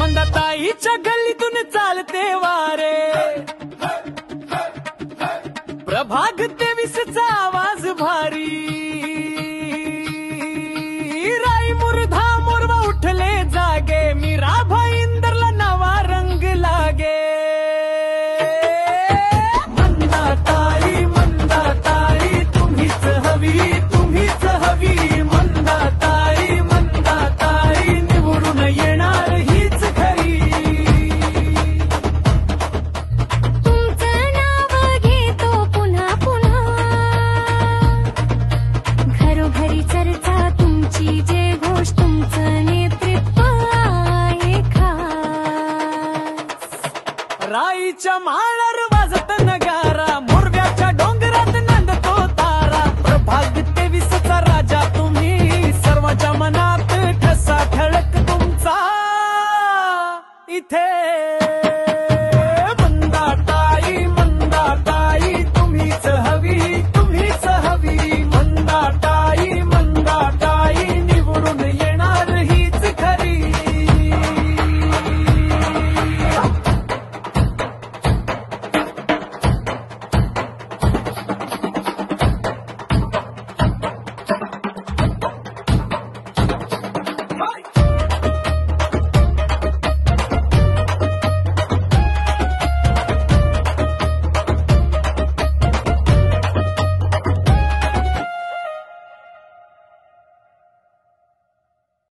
मंदाताईच्या गल्लीतून चालते वारे, प्रभाग 23चा आवाज भारी, राई मुरधा मोरवा उठले जागे, मीरा भाईंदरला नवा रंग लागे। मंदाताई मंदाताई तुम्हीच हवी, तुम्हीच हवी, मंदाताई मंदाताई निवडून येणार हीच खरी। तुमचं नाव घेतो पुन्हा पुन्हा, घरोघरी चर्चा तुमची जे घोष, तुमचं नेतृत्व आहे खास। राईच्या माळार वाजत नगारा, मोरव्याच्या डोंगरात नांदतो तारा, प्रभाग 23चा राजा तुम्ही, सर्वांच्या मनात ठसा ठळक तुमचा इथे